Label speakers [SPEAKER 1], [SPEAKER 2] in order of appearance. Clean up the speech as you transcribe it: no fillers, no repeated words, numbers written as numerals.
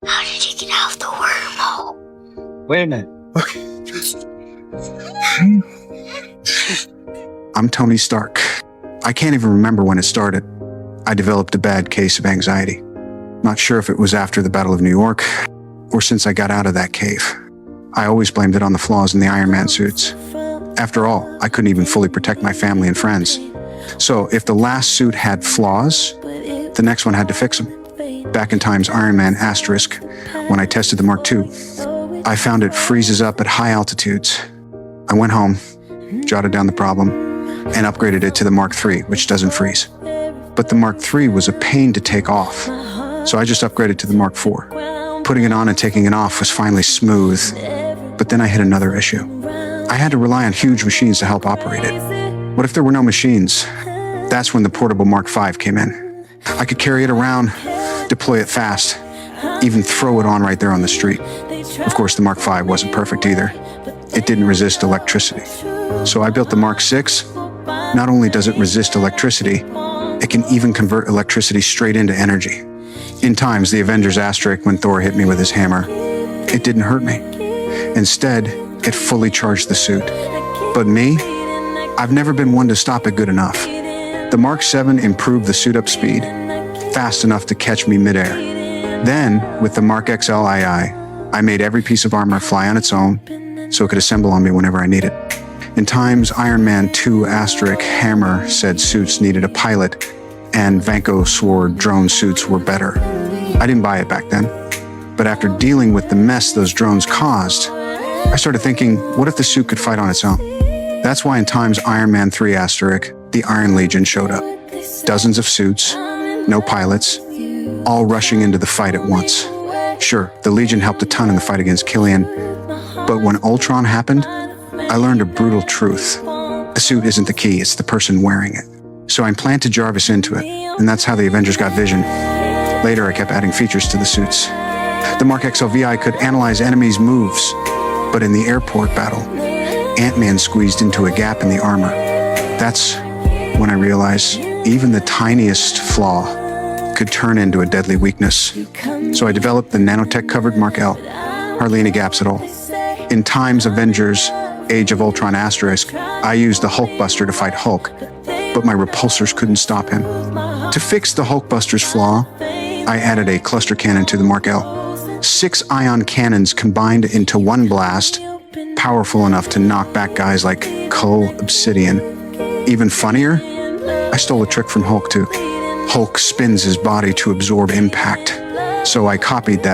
[SPEAKER 1] How did you get out of the wormhole?
[SPEAKER 2] Wait a minute.
[SPEAKER 3] I'm Tony Stark. I can't even remember when it started. I developed a bad case of anxiety. Not sure if it was after the Battle of New York or since I got out of that cave. I always blamed it on the flaws in the Iron Man suits. After all, I couldn't even fully protect my family and friends. So if the last suit had flaws, the next one had to fix them. Back in Time's Iron Man asterisk, when I tested the Mark II, I found it freezes up at high altitudes. I went home, jotted down the problem, and upgraded it to the Mark III, which doesn't freeze. But the Mark III was a pain to take off, so I just upgraded to the Mark IV. Putting it on and taking it off was finally smooth, but then I hit another issue. I had to rely on huge machines to help operate it. What if there were no machines? That's when the portable Mark V came in. I could carry it around, deploy it fast, even throw it on right there on the street. Of course, the Mark V wasn't perfect either. It didn't resist electricity. So I built the Mark VI. Not only does it resist electricity, it can even convert electricity straight into energy. In Times, the Avengers asterisk, when Thor hit me with his hammer, it didn't hurt me. Instead, it fully charged the suit. But me, I've never been one to stop it good enough. The Mark VII improved the suit up speed, fast enough to catch me midair. Then, with the Mark XL II, I made every piece of armor fly on its own, so it could assemble on me whenever I needed. In Times, Iron Man 2 asterisk hammer said suits needed a pilot, and Vanko swore drone suits were better. I didn't buy it back then, but after dealing with the mess those drones caused, I started thinking, what if the suit could fight on its own? That's why in Times Iron Man 3 asterisk, the Iron Legion showed up. Dozens of suits, no pilots, all rushing into the fight at once. Sure, the Legion helped a ton in the fight against Killian, but when Ultron happened, I learned a brutal truth. The suit isn't the key, it's the person wearing it. So I implanted Jarvis into it, and that's how the Avengers got Vision. Later, I kept adding features to the suits. The Mark XLVI could analyze enemies' moves, but in the airport battle, Ant-Man squeezed into a gap in the armor. That's when I realized even the tiniest flaw could turn into a deadly weakness. So I developed the nanotech-covered Mark L. Hardly any gaps at all. In Times Avengers Age of Ultron asterisk, I used the Hulkbuster to fight Hulk, but my repulsors couldn't stop him. To fix the Hulkbuster's flaw, I added a cluster cannon to the Mark L. 6 ion cannons combined into one blast, powerful enough to knock back guys like Cull Obsidian. Even funnier, I stole a trick from Hulk too. Hulk spins his body to absorb impact, so I copied that